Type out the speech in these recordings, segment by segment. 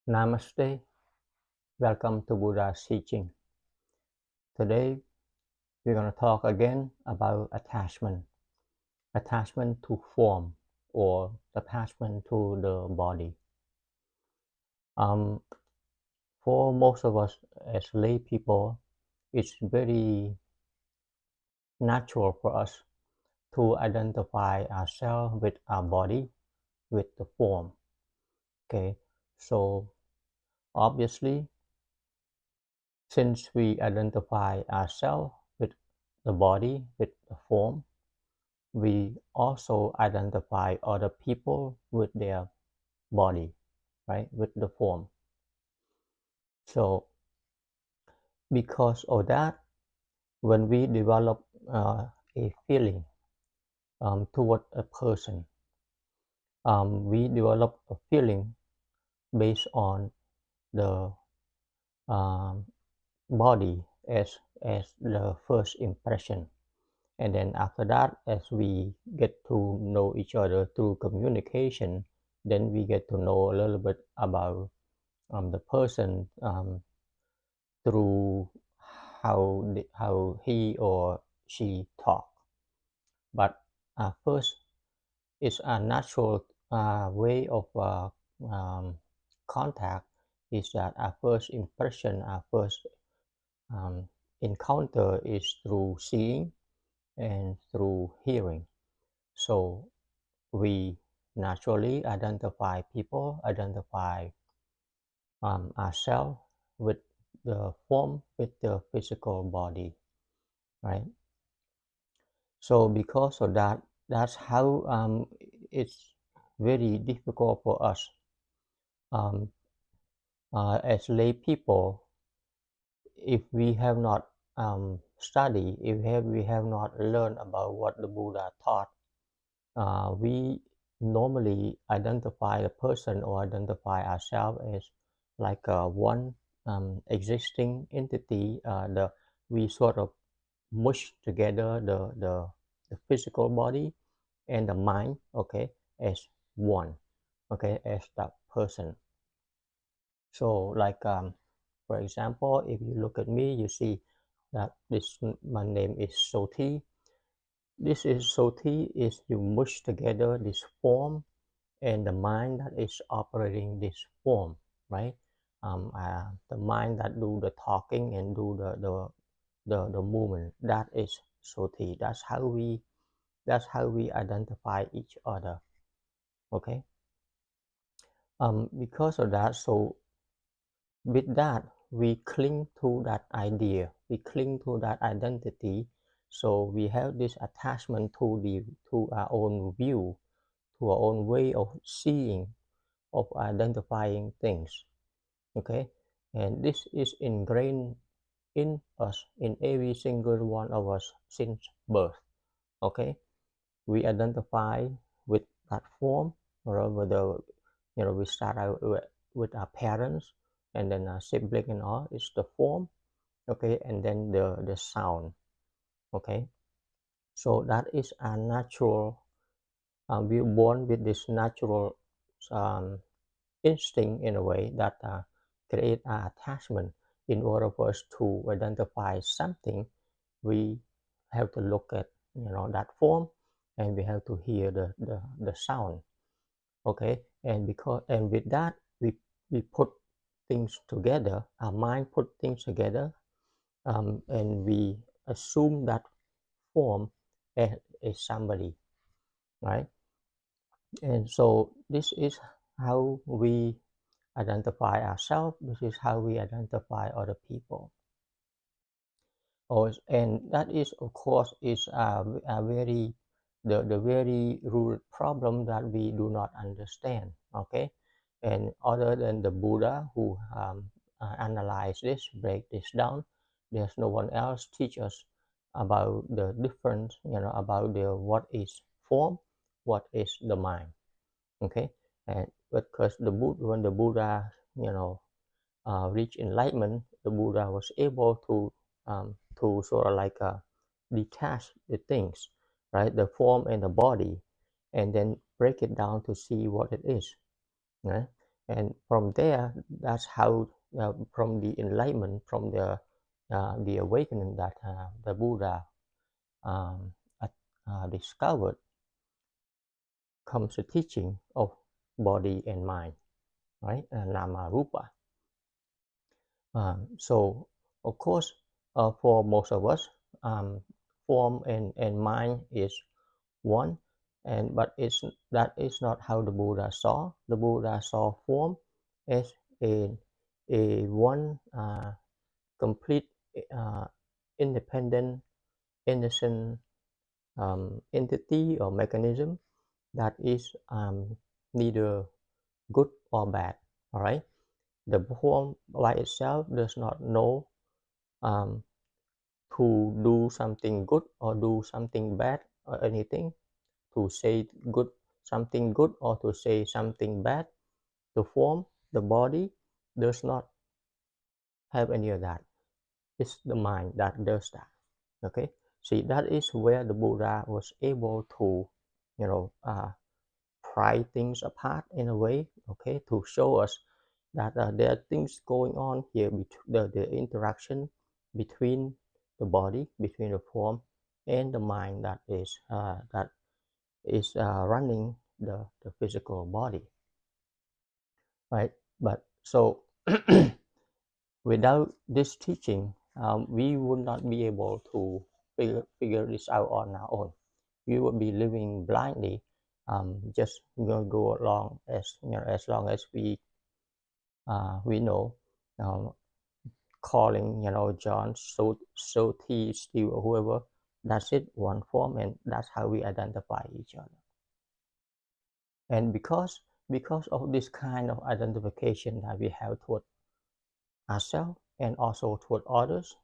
Namaste, welcome to Buddha's teaching. Today we're going to talk again about attachment to form or attachment to the body. For most of us as lay people, it's very natural for us to identify ourselves with our body, with the form. Okay, so obviously, since we identify ourselves with the body, with the form, we also identify other people with their body, right, with the form. So because of that, when we develop a feeling toward a person, we develop a feeling based on the um, body as the first impression. And then after that, as we get to know each other through communication, then we get to know a little bit about the person through how he or she talk. But first, it's a natural way of contact is that our first impression, our first um, encounter is through seeing and through hearing. So we naturally identify people, identify ourselves with the form, with the physical body, right? So because of that, that's how it's very difficult for us um, as lay people if we have not studied, if we have not learned about what the Buddha taught. We normally identify a person or identify ourselves as like one existing entity. We sort of mush together the physical body and the mind, okay, as one, okay, as that person. So, like for example, if you look at me, you see that my name is Soti. This is Soti is you mush together this form and the mind that is operating this form, right? The mind that do the talking and do the movement, that is Soti. That's how we identify each other. Okay. Because of that, so with that we cling to that idea, we cling to that identity. So we have this attachment to our own view, to our own way of seeing, of identifying things. Okay, and this is ingrained in us, in every single one of us since birth. Okay, we identify with that form, or with the, we start out with our parents, and then our sibling and all is the form. Okay, and then the sound. Okay, so that is a natural. We're born with this natural um, instinct in a way that create an attachment. In order for us to identify something, we have to look at that form, and we have to hear the sound. Okay, and with that we put things together, our mind put things together, and we assume that form as somebody, right? And so this is how we identify ourselves. This is how we identify other people. And that is, of course, is a very the very root problem that we do not understand. Okay, and other than the Buddha who analyze this, break this down, there's no one else teach us about the difference. About the what is form, what is the mind. Okay, and because when the Buddha reach enlightenment, the Buddha was able to sort of like detach the things, right, the form and the body, and then break it down to see what it is, right? And from there, that's how from the enlightenment, from the awakening that the Buddha um, discovered, comes the teaching of body and mind, right? Nama Rupa. So of course, for most of us, form and mind is one, but that is not how the Buddha saw. The Buddha saw form as a one complete, uh, independent, innocent entity or mechanism that is neither good or bad. All right, the form by itself does not know um, to do something good or do something bad or anything, to say good something good or to say something bad. The form, the body, does not have any of that. It's the mind that does that. Okay, see, that is where the Buddha was able to, you know, pry things apart in a way, okay, to show us that there are things going on here, the interaction between the body, between the form and the mind that is running the physical body, right? But so without this teaching, we would not be able to figure this out on our own. We would be living blindly, just go along as as long as we know, um, calling John, so T, Steve, or whoever. That's it, one form, and that's how we identify each other. And because of this kind of identification that we have toward ourselves and also toward others,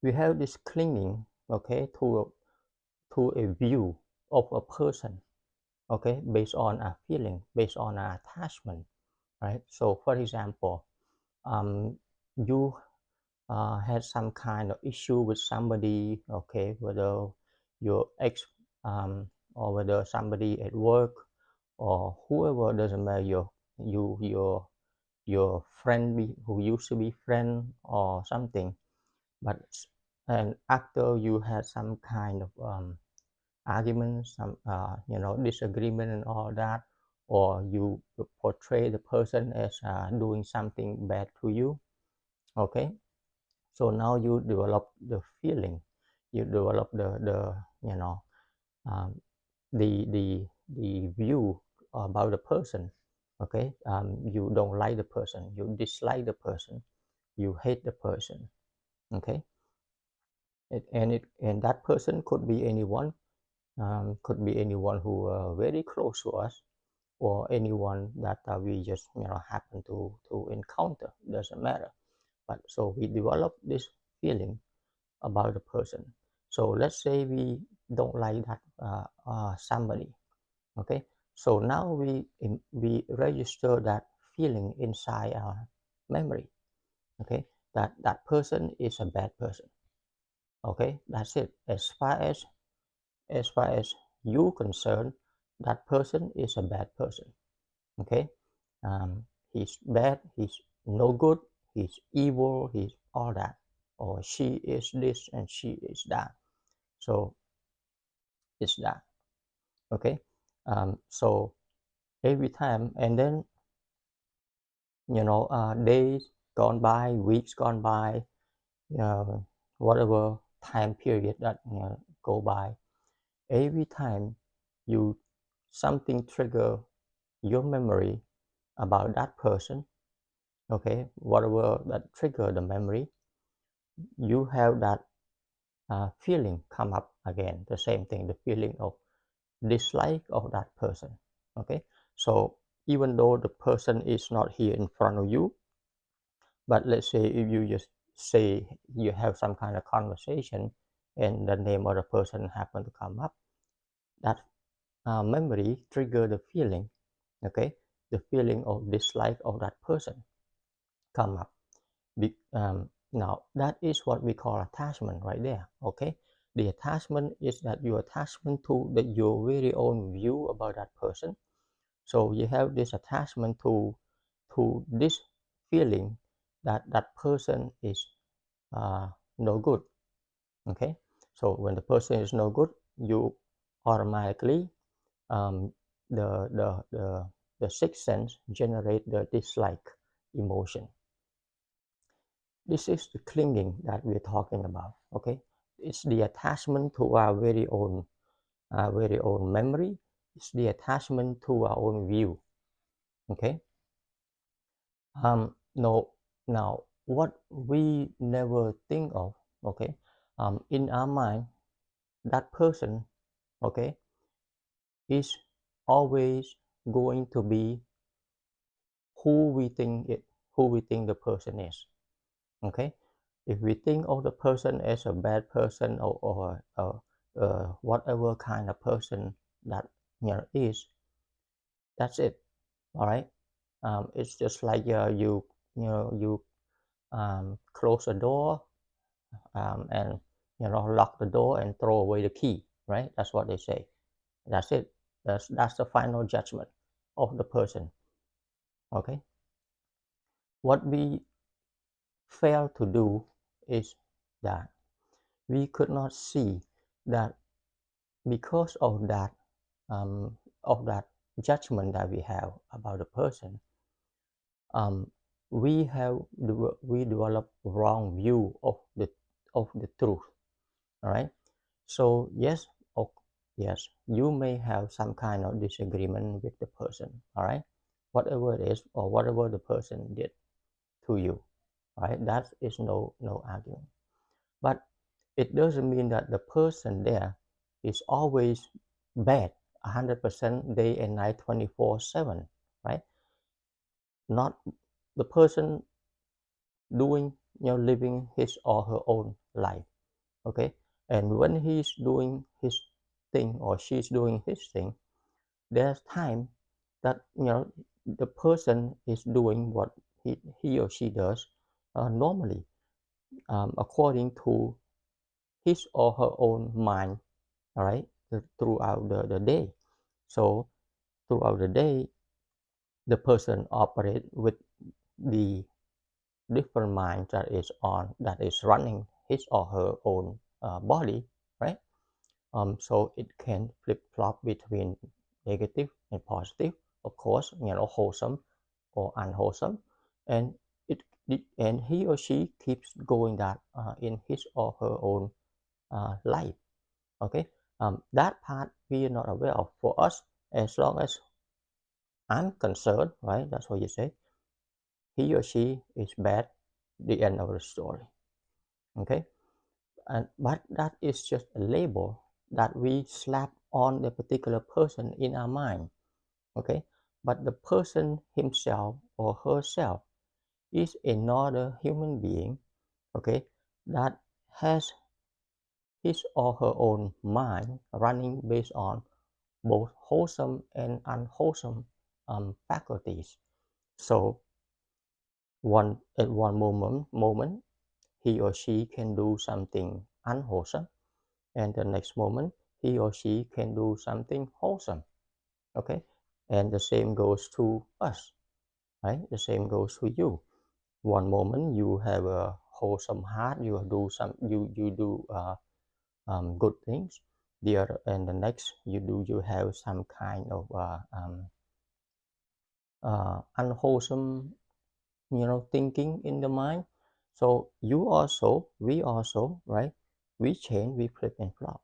we have this clinging, okay, to a view of a person, okay, based on a feeling, based on an attachment, right? So for example, you had some kind of issue with somebody, okay, whether your ex, or whether somebody at work or whoever, doesn't matter, your friend who used to be friend or something. But and after you had some kind of argument, some disagreement and all that, or you portray the person as doing something bad to you, okay. So now you develop the feeling, you develop the um, the view about the person, okay. You don't like the person, you dislike the person, you hate the person, okay. And that person could be anyone, could be anyone who very close to us, or anyone that we just happen to encounter, doesn't matter. But so we develop this feeling about the person. So let's say we don't like that somebody, okay. So now we register that feeling inside our memory, okay, that that person is a bad person, okay. That's it. As far as you concerned, that person is a bad person, okay. He's bad, he's no good, he's evil, he's all that, or she is this and she is that. So it's that, okay. So every time, and then days gone by, weeks gone by, whatever time period that go by, every time you something trigger your memory about that person, okay, whatever that trigger the memory, you have that feeling come up again, the same thing, the feeling of dislike of that person, okay. So even though the person is not here in front of you, but let's say if you just say you have some kind of conversation and the name of the person happen to come up, that memory trigger the feeling, okay, the feeling of dislike of that person come up. Now that is what we call attachment right there, okay. The attachment is that your attachment to your very own view about that person. So you have this attachment to this feeling that that person is no good. Okay, so when the person is no good, you automatically um, the sixth sense generate the dislike emotion. This is the clinging that we're talking about. Okay, it's the attachment to our very own memory. It's the attachment to our own view. Okay. No, now what we never think of. Okay. In our mind, that person, okay, is always going to be who we think it, who we think the person is. Okay. If we think of the person as a bad person or whatever kind of person that is, that's it. All right. It's just like you close the door and lock the door and throw away the key, right? That's what they say. That's it. That's the final judgment of the person. Okay. What we fail to do is that we could not see that because of that judgment that we have about the person, um, we develop wrong view of the truth. All right. So yes, oh, yes, you may have some kind of disagreement with the person. All right, whatever it is or whatever the person did to you. All right, that is no argument. But it doesn't mean that the person there is always bad 100% day and night 24/7, right? Not the person doing, living his or her own life. Okay, and when he's doing his thing or she's doing his thing, there's time that the person is doing what he or she does normally, according to his or her own mind. All right, throughout the day. So throughout the day, the person operates with the different mind that is running his or her own body, right? So it can flip flop between negative and positive, of course, wholesome or unwholesome, and and he or she keeps going that in his or her own life. Okay, that part we are not aware of. For us, as long as I'm concerned, right? That's what you say. He or she is bad. The end of the story. Okay, but that is just a label that we slap on the particular person in our mind. Okay, but the person himself or herself is another human being. Okay, that has his or her own mind running based on both wholesome and unwholesome faculties. So at one moment he or she can do something unwholesome, and the next moment he or she can do something wholesome. Okay, and the same goes to us, right? The same goes to you. One moment you have a wholesome heart, you do good things. The other, and the next you have some kind of unwholesome thinking in the mind. So we also, right, we change, we flip and flop.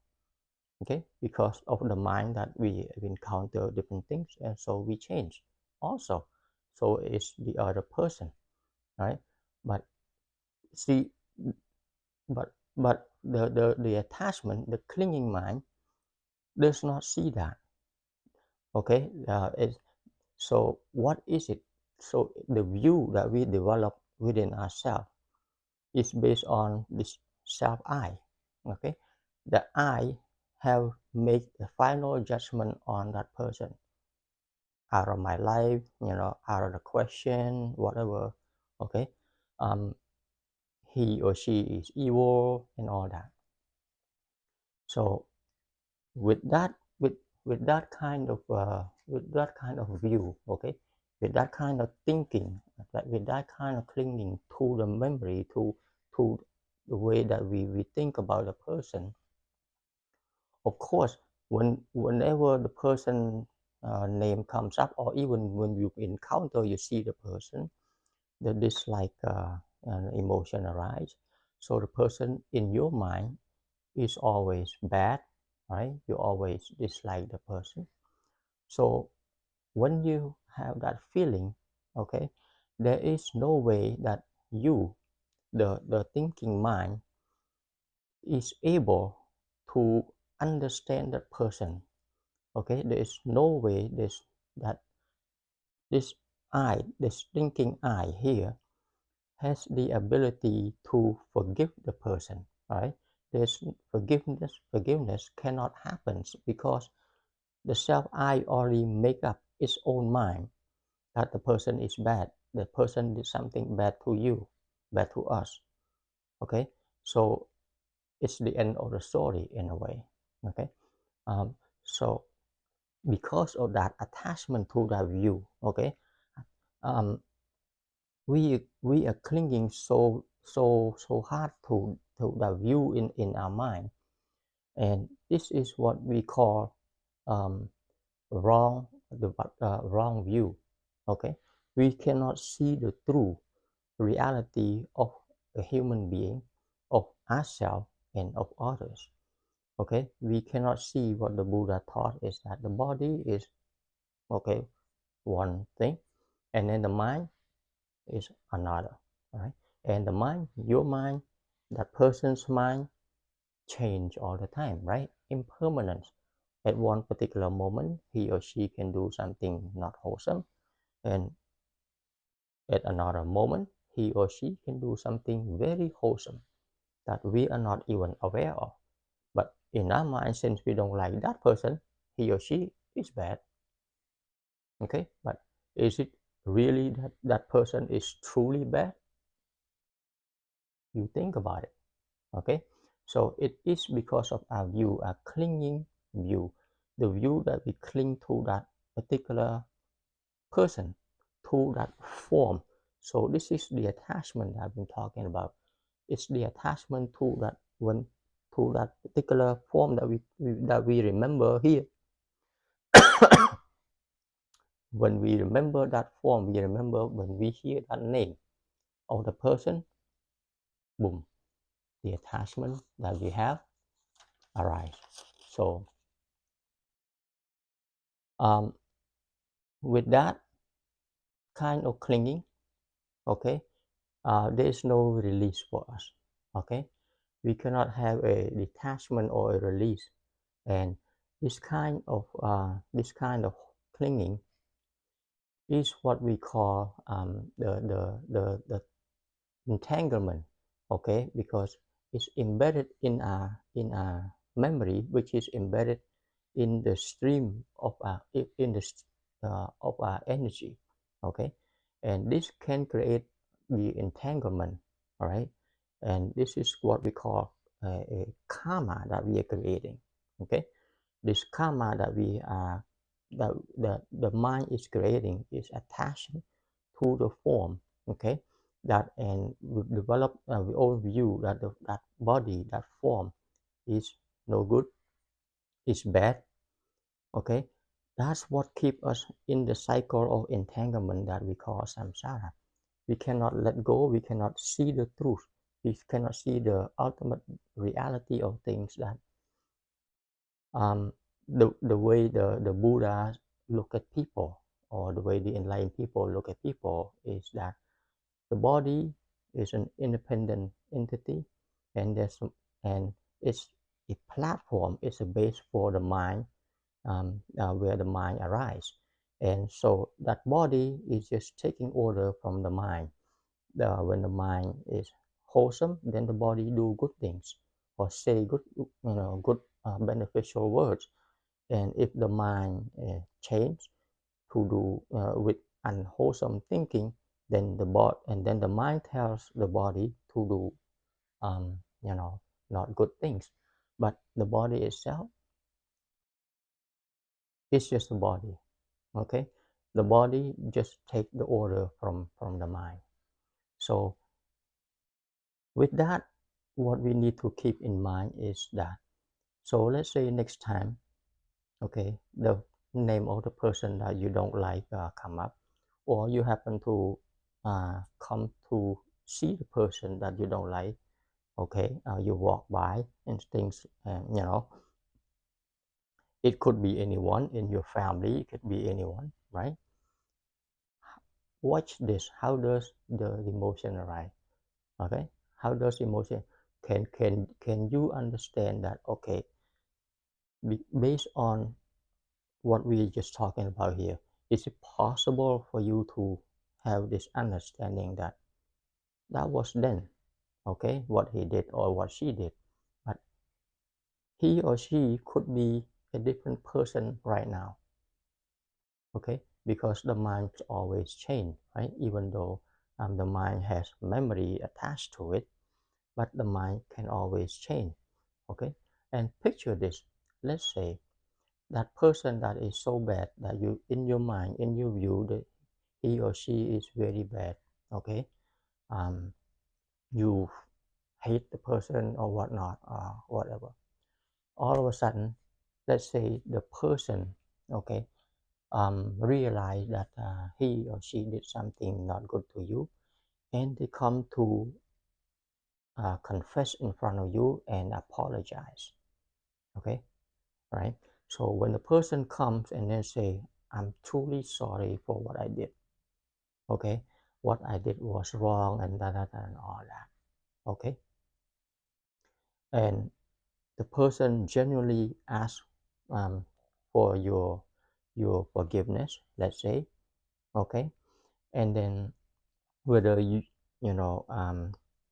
Okay, because of the mind that we encounter different things, and so we change also. So it's the other person, right? But see, but the attachment, the clinging mind does not see that. Okay, so what is it? So the view that we develop within ourselves is based on this self I. Okay, the I have made the final judgment on that person, out of my life, out of the question, whatever. Okay, um, he or she is evil and all that. So with that, with that kind of with that kind of view, okay, with that kind of thinking, with that kind of clinging to the memory, to the way that we think about a person. Of course, whenever the person name comes up, or even when you encounter, you see the person, the dislike emotion arise. So the person in your mind is always bad, right? You always dislike the person. So when you have that feeling, okay, there is no way that you, the thinking mind, is able to understand that person. Okay, there is no way that this this thinking I here has the ability to forgive the person, right? This forgiveness cannot happen because the self I already make up its own mind that the person is bad, the person did something bad to you, bad to us. Okay, so it's the end of the story in a way. Okay, so because of that attachment to that view, okay, um, we are clinging so hard to the view in our mind, and this is what we call um, wrong view. Okay, we cannot see the true reality of a human being, of ourselves, and of others. Okay, we cannot see what the Buddha taught is that the body is, okay, one thing, and then the mind is another, right? And the mind, your mind, that person's mind change all the time, right? Impermanence. At one particular moment, he or she can do something not wholesome, and at another moment, he or she can do something very wholesome that we are not even aware of. But in our mind, since we don't like that person, he or she is bad. Okay, but is it really that that person is truly bad? You think about it. Okay, so it is because of our view, our clinging view, the view that we cling to that particular person, to that form. So this is the attachment I've been talking about. It's the attachment to that when to that particular form that we remember here. When we remember that form, we remember when we hear that name of the person, boom, the attachment that we have arise. So um, with that kind of clinging, okay, there is no release for us. Okay, we cannot have a detachment or a release, and this kind of clinging is what we call the entanglement. Okay, because it's embedded in our memory, which is embedded in the stream of of our energy. Okay, and this can create the entanglement. All right, and this is what we call a karma that we are creating. Okay, this karma that we are that the mind is creating is attaching to the form. Okay, that, and we develop our own view that that body, that form is no good, is bad. Okay, that's what keeps us in the cycle of entanglement that we call samsara. We cannot let go, we cannot see the truth, we cannot see the ultimate reality of things, that um, the way the Buddha look at people, or the way the enlightened people look at people, is that the body is an independent entity, and and it's a platform, it's a base for the mind, where the mind arises, and so that body is just taking order from the mind. When the mind is wholesome, then the body do good things, or say good, good beneficial words. And if the mind change to do with unwholesome thinking, then the mind tells the body to do um, you know not good things. But the body itself is just a body. Okay, the body just take the order from the mind. So with that, what we need to keep in mind is that, so let's say next time, okay, the name of the person that you don't like come up, or you happen to come to see the person that you don't like, okay, you walk by and things, it could be anyone in your family, it could be anyone, right? Watch this. How does the emotion arise? Okay, how does emotion, can you understand that? Okay, based on what we just talking about here, is it possible for you to have this understanding that that was then, okay, what he did or what she did, but he or she could be a different person right now, okay, because the mind always change, right? Even though the mind has memory attached to it, but the mind can always change, okay. And picture this, let's say that person that is so bad that you, in your mind, in your view, that he or she is very bad, okay, um, you hate the person or whatnot or whatever. All of a sudden, let's say the person, okay, realize that he or she did something not good to you, and they come to confess in front of you and apologize, okay, right? So when the person comes and then say, I'm truly sorry for what I did, okay, what I did was wrong and and all that, okay, and the person genuinely asks for your forgiveness, let's say, okay, and then whether you know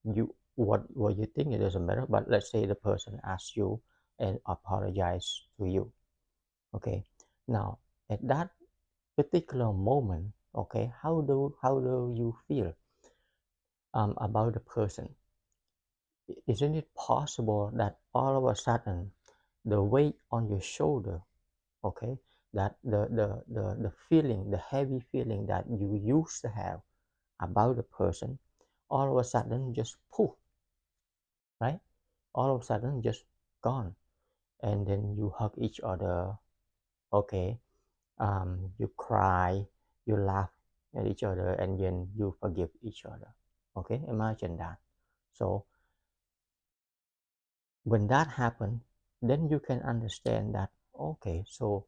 you what you think, it doesn't matter, but let's say the person asks you and apologize to you, okay. Now at that particular moment, okay, how do you feel about the person? Isn't it possible that all of a sudden the weight on your shoulder, okay, that the feeling, the heavy feeling that you used to have about the person, all of a sudden just poof, right? All of a sudden just gone, and then you hug each other, okay, you cry, you laugh at each other, and then you forgive each other, okay, imagine that. So when that happens, then you can understand that, okay, so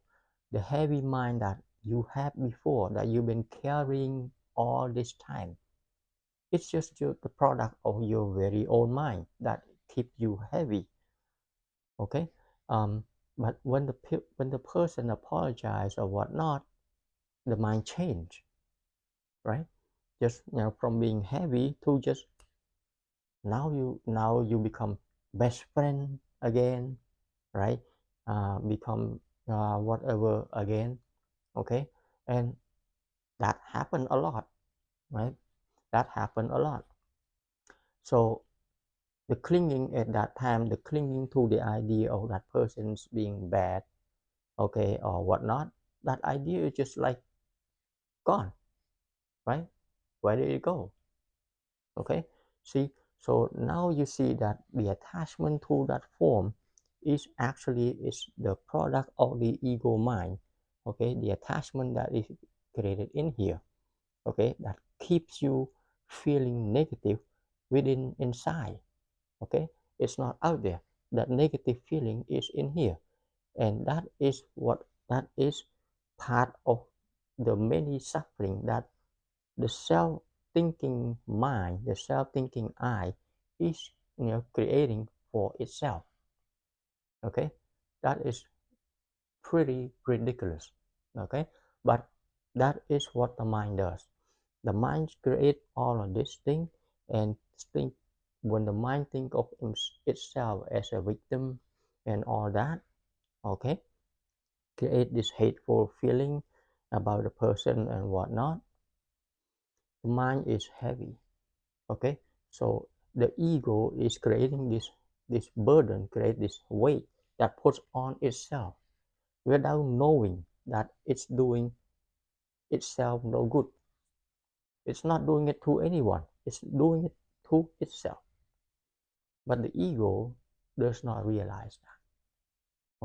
the heavy mind that you had before, that you've been carrying all this time, it's just the product of your very own mind that keep you heavy, okay. um, but when the person apologize or whatnot, the mind change, right? Just from being heavy to just now you become best friend again, right? Become whatever again, okay. And that happened a lot, right? That happened a lot. So the clinging at that time, the clinging to the idea of that person's being bad, okay, or whatnot, that idea is just like gone, right? Where did it go? Okay, see, so now you see that the attachment to that form is the product of the ego mind, okay, the attachment that is created in here, okay, that keeps you feeling negative within inside, okay, it's not out there. That negative feeling is in here, and that is part of the many suffering that the self-thinking mind, the self-thinking I, is creating for itself. Okay, that is pretty ridiculous. Okay, but that is what the mind does. The mind create all of this thing and think, when the mind think of itself as a victim and all that, okay, create this hateful feeling about the person and whatnot. The mind is heavy, okay. So the ego is creating this burden, create this weight that puts on itself without knowing that it's doing itself no good. It's not doing it to anyone. It's doing it to itself. But the ego does not realize that.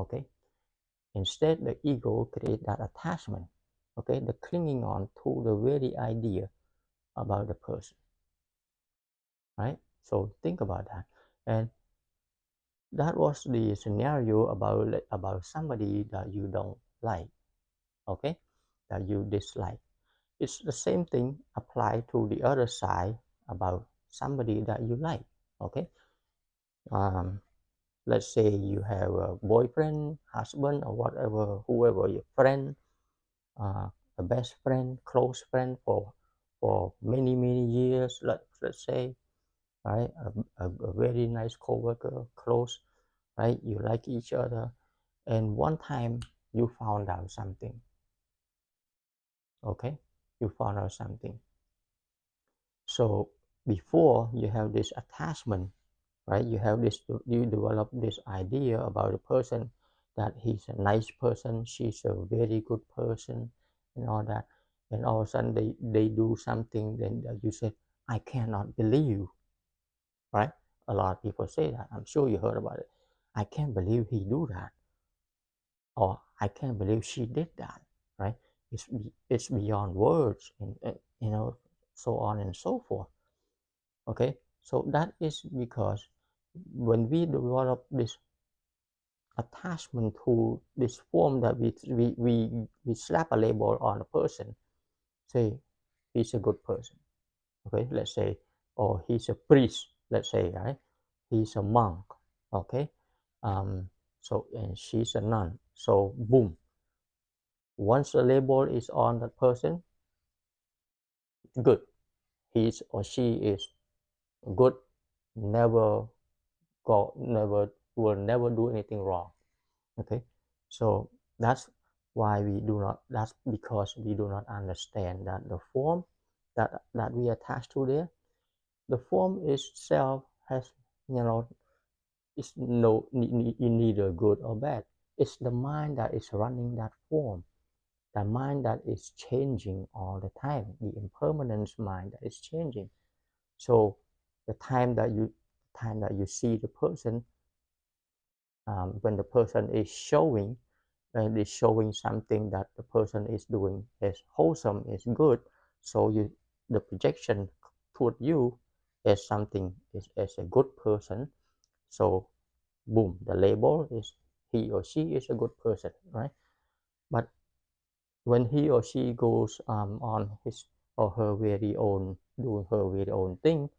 Okay. Instead, the ego creates that attachment. Okay, the clinging on to the very idea about the person. Right. So think about that. And that was the scenario about somebody that you don't like. Okay, that you dislike. It's the same thing applied to the other side about somebody that you like. Okay. um, let's say you have a boyfriend, husband, or whatever, whoever your friend, uh, a best friend, close friend for many years. Let's say, right, a very nice coworker, close, right, you like each other, and one time you found out something. Okay, you found out something. So before you have this attachment, right, you develop this idea about a person, that he's a nice person, she's a very good person, and all that. And all of a sudden they do something, then you say, I cannot believe, right? A lot of people say that. I'm sure you heard about it. I can't believe he do that, or I can't believe she did that, right? It's beyond words, and so on and so forth. Okay, so that is because when we develop this attachment to this form, that we slap a label on a person, say he's a good person. Okay, let's say, or he's a priest, let's say, right? He's a monk. Okay, um, so, and she's a nun. So boom, once the label is on the person, good, he's or she is good, never never will never do anything wrong. Okay, so that's because we do not understand that the form that we attach to there, the form itself has, it's neither good or bad. It's the mind that is running that form, the mind that is changing all the time, the impermanence mind that is changing. So the time that you see the person, when the person is showing, and is showing something that the person is doing is wholesome, is good, so the projection toward you as something is as a good person. So boom, the label is he or she is a good person, right? But when he or she goes on his or her very own, doing her very own thing,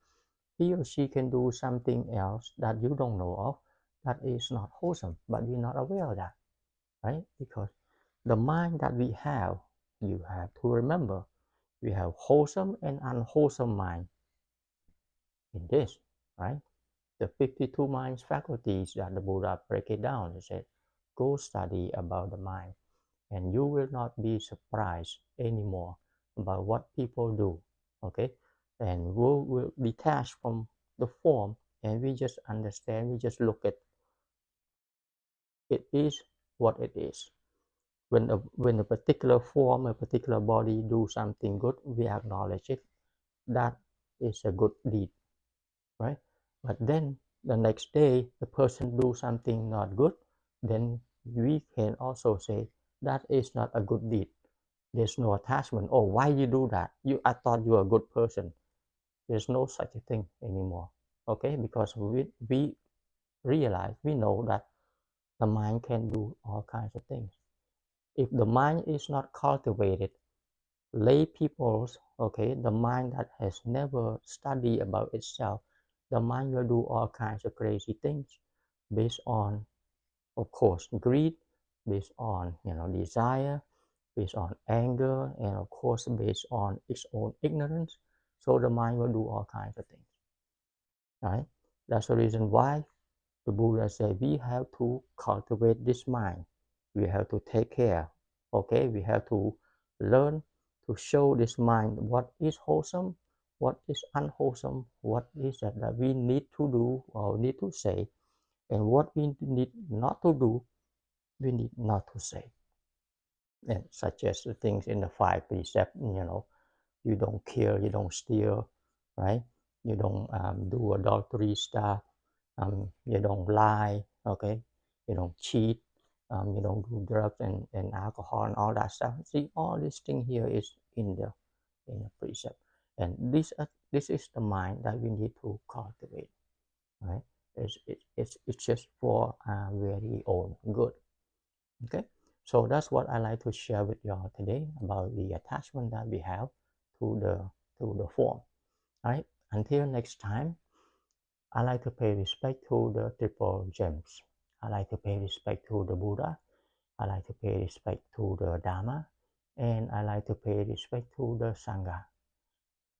he or she can do something else that you don't know of, that is not wholesome, but you're not aware of that, right? Because the mind that we have, you have to remember, we have wholesome and unwholesome mind in this, right? The 52 minds faculties that the Buddha break it down. He said, go study about the mind, and you will not be surprised anymore about what people do. Okay, and we'll detach from the form, and we just understand, we just look at it is what it is. When a particular form, a particular body do something good, we acknowledge it. That is a good deed, right? But then the next day, the person do something not good, then we can also say that is not a good deed. There's no attachment. Oh, why you do that? I thought you were a good person. There's no such a thing anymore. Okay, because we realize, we know that the mind can do all kinds of things. If the mind is not cultivated, lay people's, okay, the mind that has never studied about itself, the mind will do all kinds of crazy things based on, of course, greed, based on, desire, based on anger, and of course based on its own ignorance. So the mind will do all kinds of things, right? That's the reason why the Buddha said we have to cultivate this mind. We have to take care. Okay, we have to learn to show this mind what is wholesome, what is unwholesome, what is that we need to do or need to say, and what we need not to do, we need not to say. and such as the things in the five precepts. You don't kill, you don't steal, right? You don't do adultery stuff. You don't lie, okay? You don't cheat. You don't do drugs and alcohol and all that stuff. See, all these things here is in the precept, and this is the mind that we need to cultivate, right? It's just for our very own good. Okay, so that's what I like to share with y'all today about the attachment that we have to the form. All right, until next time, I like to pay respect to the triple gems. I like to pay respect to the Buddha. I like to pay respect to the Dharma, and I like to pay respect to the Sangha.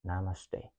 Namaste.